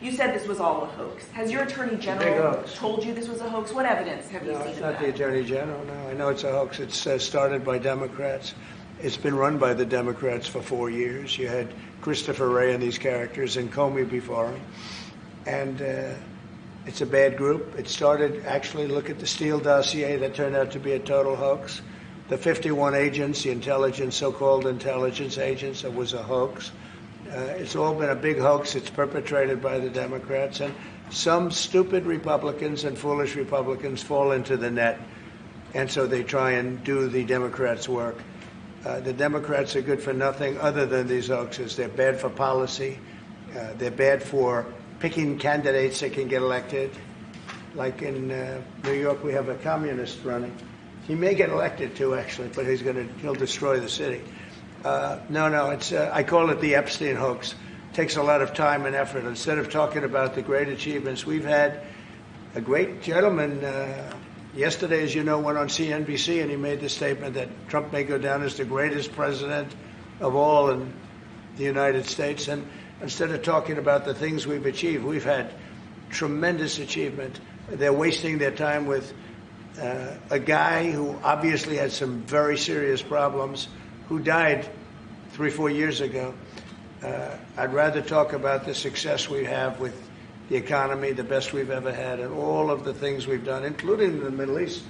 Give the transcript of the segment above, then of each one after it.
You said this was all a hoax. Has your Attorney General told you this was a hoax? What evidence have you seen of that? No, it's not the Attorney General, no. I know it's a hoax. It's started by Democrats. It's been run by the Democrats for 4 years. You had Christopher Wray and these characters and Comey before him. And it's a bad group. It started, actually, look at the Steele dossier that turned out to be a total hoax. The 51 agents, the intelligence, so-called intelligence agents, it was a hoax. It's all been a big hoax. It's perpetrated by the Democrats. And some stupid Republicans and foolish Republicans fall into the net. And so they try and do the Democrats' work. The Democrats are good for nothing other than these hoaxes. They're bad for policy. They're bad for picking candidates that can get elected. Like in New York, we have a communist running. He may get elected too, actually, but he'll destroy the city. It's I call it the Epstein hoax. It takes a lot of time and effort. Instead of talking about the great achievements, we've had a great gentleman yesterday, as you know, went on CNBC and he made the statement that Trump may go down as the greatest president of all in the United States. And instead of talking about the things we've achieved, we've had tremendous achievement. They're wasting their time with a guy who obviously had some very serious problems, who died 3-4 years ago. I'd rather talk about the success we have with the economy, the best we've ever had, and all of the things we've done, including the Middle East.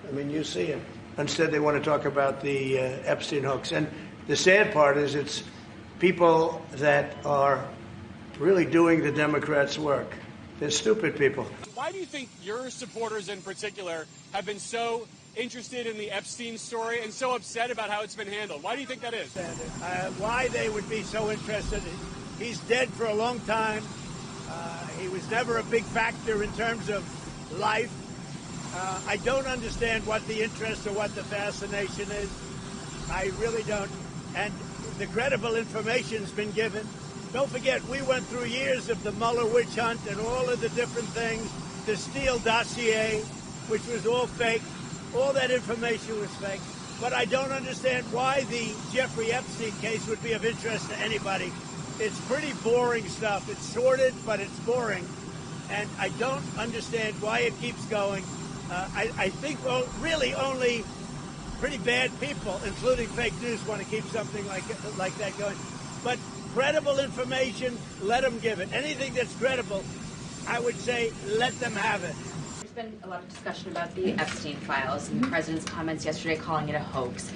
I mean, you see it. Instead, they want to talk about the Epstein hoax. And the sad part is it's people that are really doing the Democrats' work. They're stupid people. Why do you think your supporters in particular have been so interested in the Epstein story and so upset about how it's been handled? Why do you think that is? Why they would be so interested? He's dead for a long time. He was never a big factor in terms of life. I don't understand what the interest or what the fascination is. I really don't. And the credible information's been given. Don't forget, we went through years of the Mueller witch hunt and all of the different things, the Steele dossier, which was all fake. All that information was fake. But I don't understand why the Jeffrey Epstein case would be of interest to anybody. It's pretty boring stuff. It's sordid, but it's boring. And I don't understand why it keeps going. I think really only pretty bad people, including fake news, want to keep something like that going. But credible information, let them give it. Anything that's credible, I would say let them have it. There's been a lot of discussion about the Epstein files and the president's comments yesterday calling it a hoax.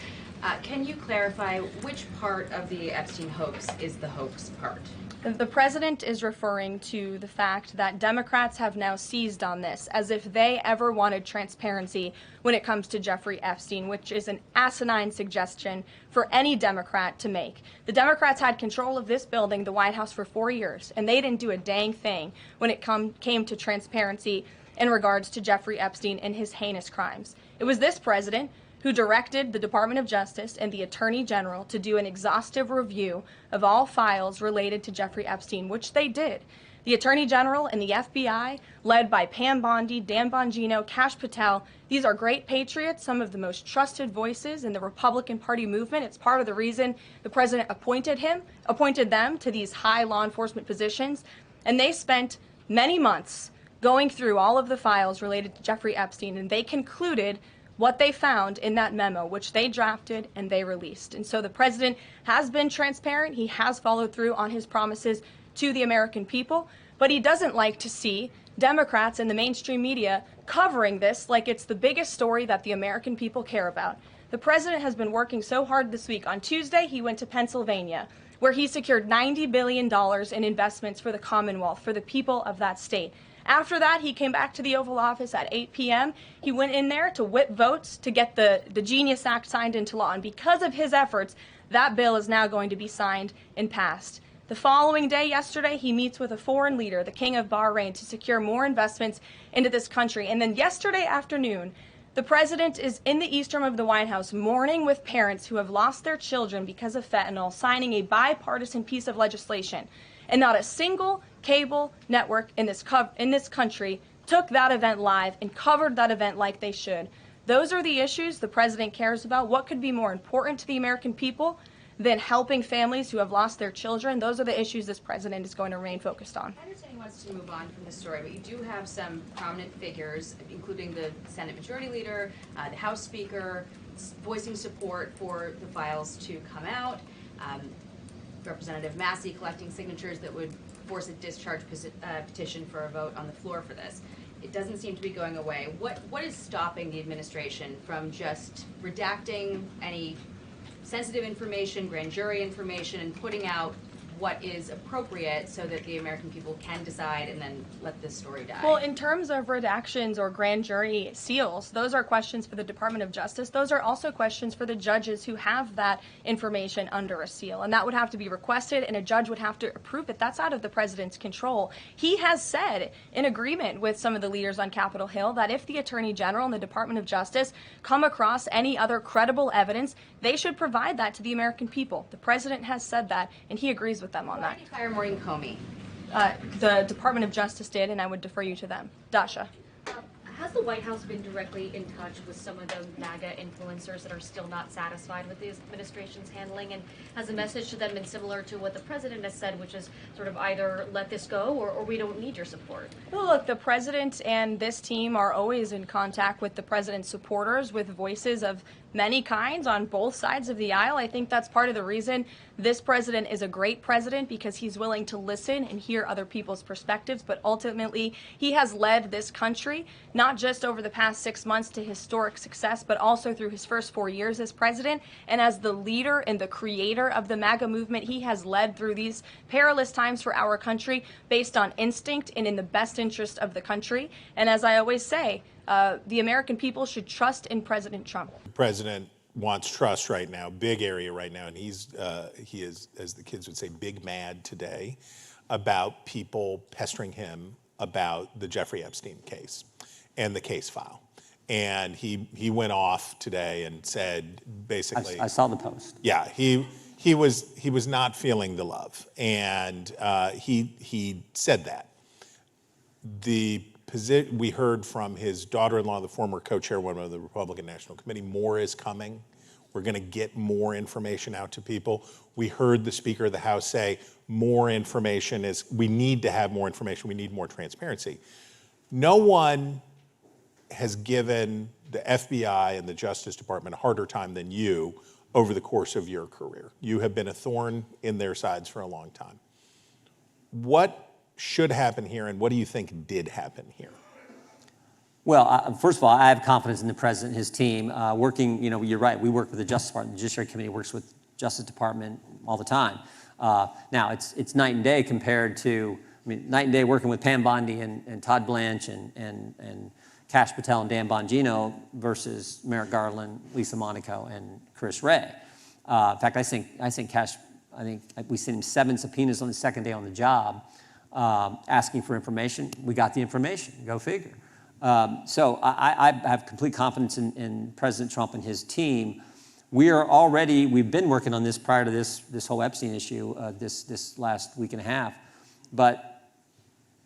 Can you clarify which part of the Epstein hoax is the hoax part? The president is referring to the fact that Democrats have now seized on this as if they ever wanted transparency when it comes to Jeffrey Epstein, which is an asinine suggestion for any Democrat to make. The Democrats had control of this building, the White House, for 4 years, and they didn't do a dang thing when it came to transparency in regards to Jeffrey Epstein and his heinous crimes. It was this president who directed the Department of Justice and the Attorney General to do an exhaustive review of all files related to Jeffrey Epstein, which they did. The Attorney General and the FBI, led by Pam Bondi, Dan Bongino, Kash Patel, these are great patriots, some of the most trusted voices in the Republican Party movement. It's part of the reason the president appointed them to these high law enforcement positions, and they spent many months going through all of the files related to Jeffrey Epstein, and they concluded what they found in that memo, which they drafted and they released. And so the president has been transparent. He has followed through on his promises to the American people, but he doesn't like to see Democrats and the mainstream media covering this like it's the biggest story that the American people care about. The president has been working so hard this week. On Tuesday, he went to Pennsylvania, where he secured $90 billion in investments for the Commonwealth, for the people of that state. After that, he came back to the Oval Office at 8 p.m. He went in there to whip votes to get the Genius Act signed into law. And because of his efforts, that bill is now going to be signed and passed. The following day, yesterday, he meets with a foreign leader, the King of Bahrain, to secure more investments into this country. And then yesterday afternoon, the president is in the East Room of the White House mourning with parents who have lost their children because of fentanyl, signing a bipartisan piece of legislation. And not a single cable network in this country took that event live and covered that event like they should. Those are the issues the president cares about. What could be more important to the American people than helping families who have lost their children. Those are the issues this president is going to remain focused on. I understand he wants to move on from this story, but you do have some prominent figures, including the Senate Majority Leader, the House Speaker, voicing support for the files to come out. Representative Massey collecting signatures that would force a discharge petition for a vote on the floor for this. It doesn't seem to be going away. What is stopping the administration from just redacting any sensitive information, grand jury information, and putting out what is appropriate so that the American people can decide and then let this story die? Well, in terms of redactions or grand jury seals, those are questions for the Department of Justice. Those are also questions for the judges who have that information under a seal. And that would have to be requested, and a judge would have to approve it. That's out of the president's control. He has said, in agreement with some of the leaders on Capitol Hill, that if the Attorney General and the Department of Justice come across any other credible evidence, they should provide that to the American people. The president has said that, and he agrees with them on that. Why did you fire Maureen Comey? The Department of Justice did, and I would defer you to them. Dasha. Has the White House been directly in touch with some of the MAGA influencers that are still not satisfied with the administration's handling? And has the message to them been similar to what the president has said, which is sort of either let this go or we don't need your support? Well, look, the president and this team are always in contact with the president's supporters, with voices of many kinds on both sides of the aisle. I think that's part of the reason this president is a great president, because he's willing to listen and hear other people's perspectives. But ultimately, he has led this country, not just over the past 6 months to historic success, but also through his first 4 years as president. And as the leader and the creator of the MAGA movement, he has led through these perilous times for our country based on instinct and in the best interest of the country. And as I always say, the American people should trust in President Trump. The president wants trust right now, big area right now, and he is, as the kids would say, big mad today about people pestering him about the Jeffrey Epstein case and the case file. And he went off today and said basically, I saw the post. Yeah, he was not feeling the love, and he said that. We heard from his daughter-in-law, the former co-chairwoman of the Republican National Committee, more is coming. We're going to get more information out to people. We heard the Speaker of the House say more information we need to have more information. We need more transparency. No one has given the FBI and the Justice Department a harder time than you over the course of your career. You have been a thorn in their sides for a long time. What should happen here, and what do you think did happen here? Well, first of all, I have confidence in the president and his team. Working, you're right, we work with the Justice Department. The Judiciary Committee works with Justice Department all the time. Now, it's night and day compared to, night and day working with Pam Bondi and Todd Blanche and Kash Patel and Dan Bongino versus Merrick Garland, Lisa Monaco, and Chris Wray. In fact, I think Kash, we sent him 7 subpoenas on the second day on the job, asking for information. We got the information. Go figure. So I have complete confidence in President Trump and his team. We've been working on this prior to this whole Epstein issue this last week and a half. But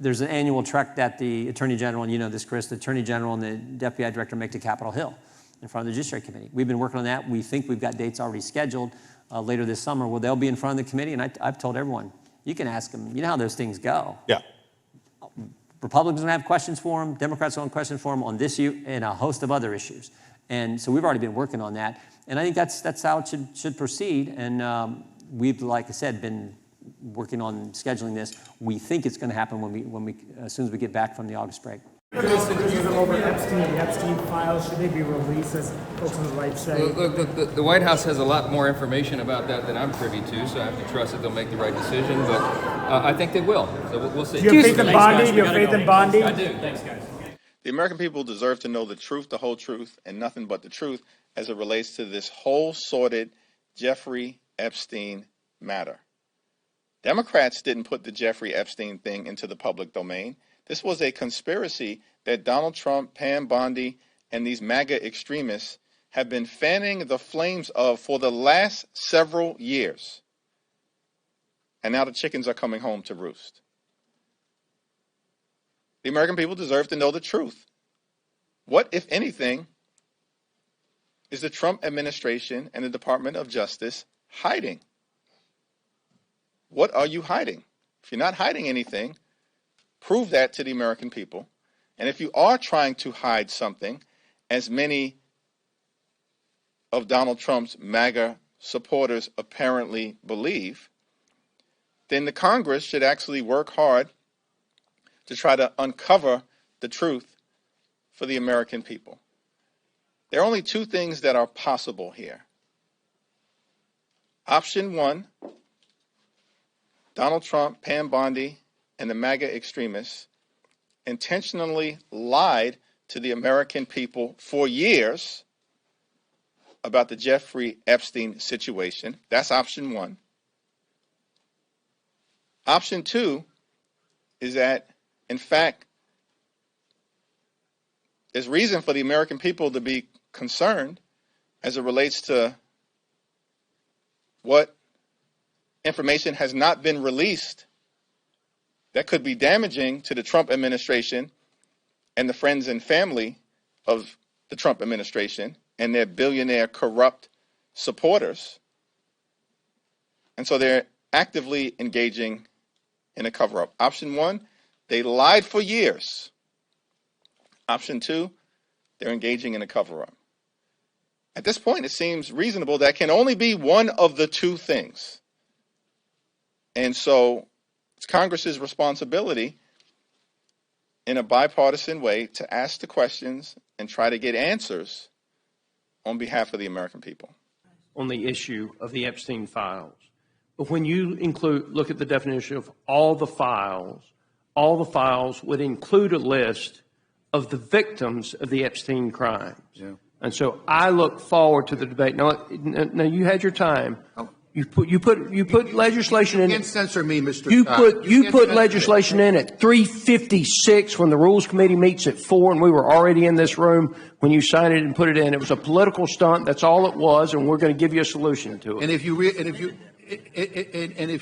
there's an annual trek that the Attorney General, and you know this, Chris, the Attorney General and the Deputy Director make to Capitol Hill in front of the Judiciary Committee. We've been working on that. We think we've got dates already scheduled later this summer. Well, they'll be in front of the committee, and I've told everyone, you can ask them. You know how those things go. Yeah. Republicans don't have questions for them. Democrats don't have questions for them on this issue and a host of other issues. And so we've already been working on that. And I think that's how it should proceed. And we've, like I said, been working on scheduling this. We think it's going to happen when we as soon as we get back from the August break. Over Epstein, the Epstein files, should they be released, as folks on the right say? Look, the White House has a lot more information about that than I'm privy to, so I have to trust that they'll make the right decision, but I think they will, so we'll see. Do you have faith in Bondi? Do you have faith in Bondi? I do. Thanks, guys. The American people deserve to know the truth, the whole truth, and nothing but the truth as it relates to this whole sordid Jeffrey Epstein matter. Democrats didn't put the Jeffrey Epstein thing into the public domain. This was a conspiracy that Donald Trump, Pam Bondi, and these MAGA extremists have been fanning the flames of for the last several years. And now the chickens are coming home to roost. The American people deserve to know the truth. What, if anything, is the Trump administration and the Department of Justice hiding? What are you hiding? If you're not hiding anything, prove that to the American people. And if you are trying to hide something, as many of Donald Trump's MAGA supporters apparently believe, then the Congress should actually work hard to try to uncover the truth for the American people. There are only two things that are possible here. Option one, Donald Trump, Pam Bondi, and the MAGA extremists intentionally lied to the American people for years about the Jeffrey Epstein situation. That's option one. Option two is that, in fact, there's reason for the American people to be concerned as it relates to what information has not been released that could be damaging to the Trump administration and the friends and family of the Trump administration and their billionaire corrupt supporters. And so they're actively engaging in a cover-up. Option one, they lied for years. Option two, they're engaging in a cover-up. At this point, it seems reasonable that can only be one of the two things. And so it's Congress's responsibility in a bipartisan way to ask the questions and try to get answers on behalf of the American people. On the issue of the Epstein files. But when you look at the definition of all the files would include a list of the victims of the Epstein crimes. Yeah. And so I look forward to the debate. Now you had your time. You put legislation in. You can't censor me, Mr. You put legislation in at 3:56 when the Rules Committee meets at 4, and we were already in this room when you signed it and put it in. It was a political stunt. That's all it was, and we're going to give you a solution to it. And if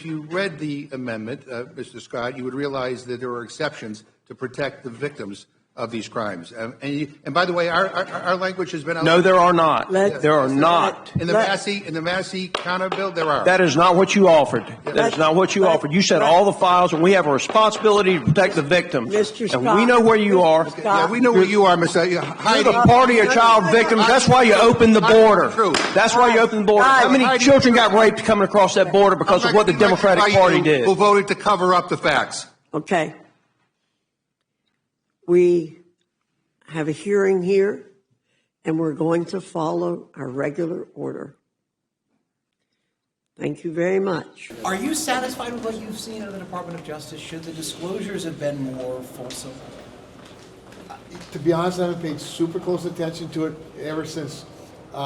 you read the amendment, Mr. Scott, you would realize that there are exceptions to protect the victims of these crimes. And by the way, our language has been out. No, there are not. There are not. In the Massey counter bill, there are. That is not what you offered. That is not what you offered. You said all the files, and we have a responsibility to protect the victims. Mr. Scott, and we know where you are. Yeah, we know where you are, Mr. You're the party of child victims. That's why you opened the border. That's why you opened the border. How many children got raped coming across that border because of what the Democratic Party did? Who voted to cover up the facts. Okay. We have a hearing here, and we're going to follow our regular order. Thank you very much. Are you satisfied with what you've seen of the Department of Justice? Should the disclosures have been more fulsome? To be honest, I haven't paid super close attention to it ever since they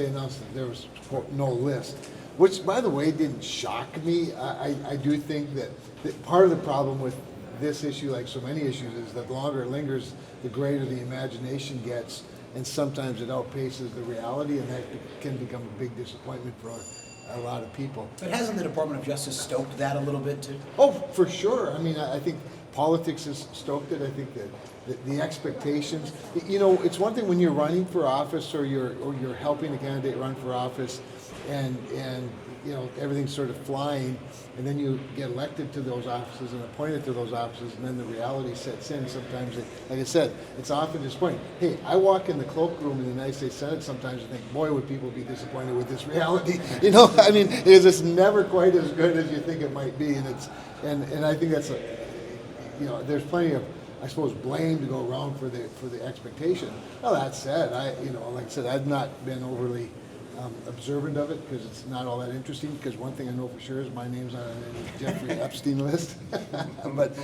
announced that there was no list, which, by the way, didn't shock me. I do think that part of the problem with this issue, like so many issues, is that the longer it lingers, the greater the imagination gets, and sometimes it outpaces the reality, and that can become a big disappointment for a lot of people. But hasn't the Department of Justice stoked that a little bit too? Oh, for sure. I mean, I think politics has stoked it. I think that the expectations. You know, it's one thing when you're running for office or you're helping a candidate run for office, and you know everything's sort of flying, and then you get elected to those offices and appointed to those offices, and then the reality sets in. Sometimes, like I said, it's often disappointing. Hey, I walk in the cloakroom in the United States Senate sometimes and think, boy, would people be disappointed with this reality. You know, I mean, it's never quite as good as you think it might be, and I think that's you know, there's plenty of, I suppose, blame to go around for the expectation. Well, that said, like I said, I've not been overly observant of it because it's not all that interesting. Because one thing I know for sure is my name's not on any Jeffrey Epstein list. But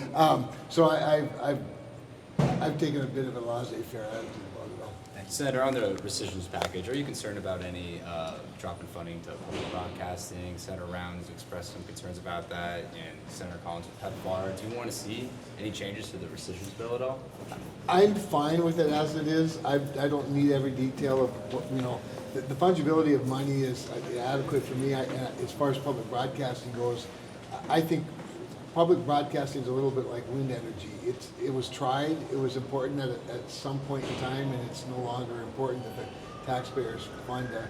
so I've taken a bit of a laissez-faire attitude about it all. Senator, on the rescissions package, are you concerned about any drop in funding to public broadcasting? Senator Rounds expressed some concerns about that, and Senator Collins with PEPFAR. Do you want to see any changes to the rescissions bill at all? I'm fine with it as it is. I don't need every detail of what, you know. The fungibility of money is adequate for me. As far as public broadcasting goes, I think public broadcasting is a little bit like wind energy. It was tried. It was important at some point in time, and it's no longer important that the taxpayers fund a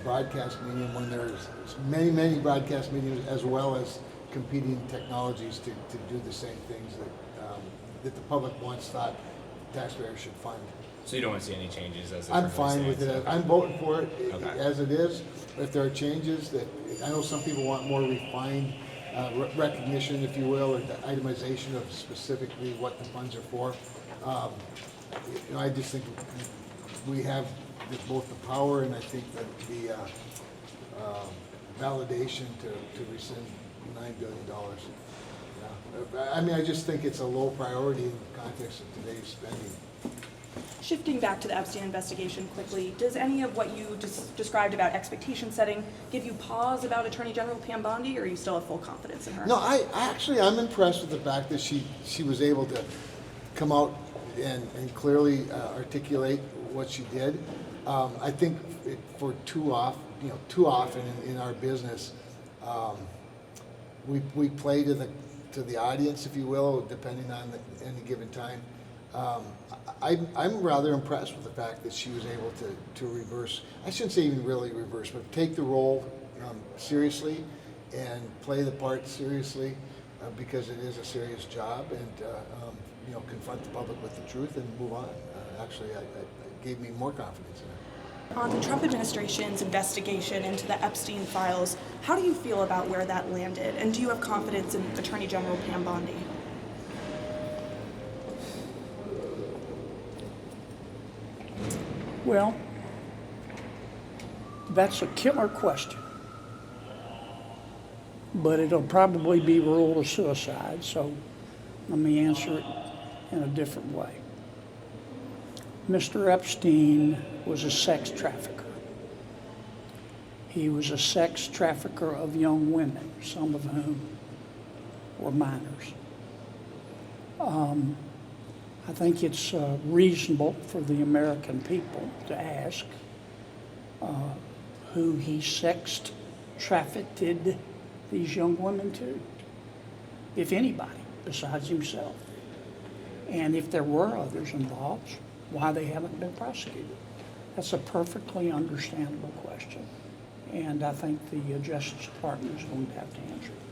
broadcast medium when there's many broadcast mediums as well as competing technologies to do the same things that the public once thought taxpayers should fund. So you don't want to see any changes as it I'm currently fine with stands? it. I'm voting for it Okay. as it is. If there are changes that, I know some people want more refined recognition, if you will, or the itemization of specifically what the funds are for. I just think we have both the power and I think that the validation to rescind $9 billion. Yeah. I mean, I just think it's a low priority in the context of today's spending. Shifting back to the Epstein investigation quickly, does any of what you just described about expectation setting give you pause about Attorney General Pam Bondi, or you still have full confidence in her? No, I'm impressed with the fact that she was able to come out and clearly articulate what she did. I think for too often in our business, we play to the audience, if you will, depending on any given time. I'm rather impressed with the fact that she was able to reverse, I shouldn't say even really reverse, but take the role seriously and play the part seriously because it is a serious job, and confront the public with the truth and move on. Actually, it gave me more confidence in it. On the Trump administration's investigation into the Epstein files, how do you feel about where that landed? And do you have confidence in Attorney General Pam Bondi? Well, that's a killer question. But it'll probably be ruled a suicide, so let me answer it in a different way. Mr. Epstein was a sex trafficker. He was a sex trafficker of young women, some of whom were minors. I think it's reasonable for the American people to ask who he sex trafficked these young women to, if anybody besides himself. And if there were others involved, why they haven't been prosecuted. That's a perfectly understandable question. And I think the Justice Department is going to have to answer it.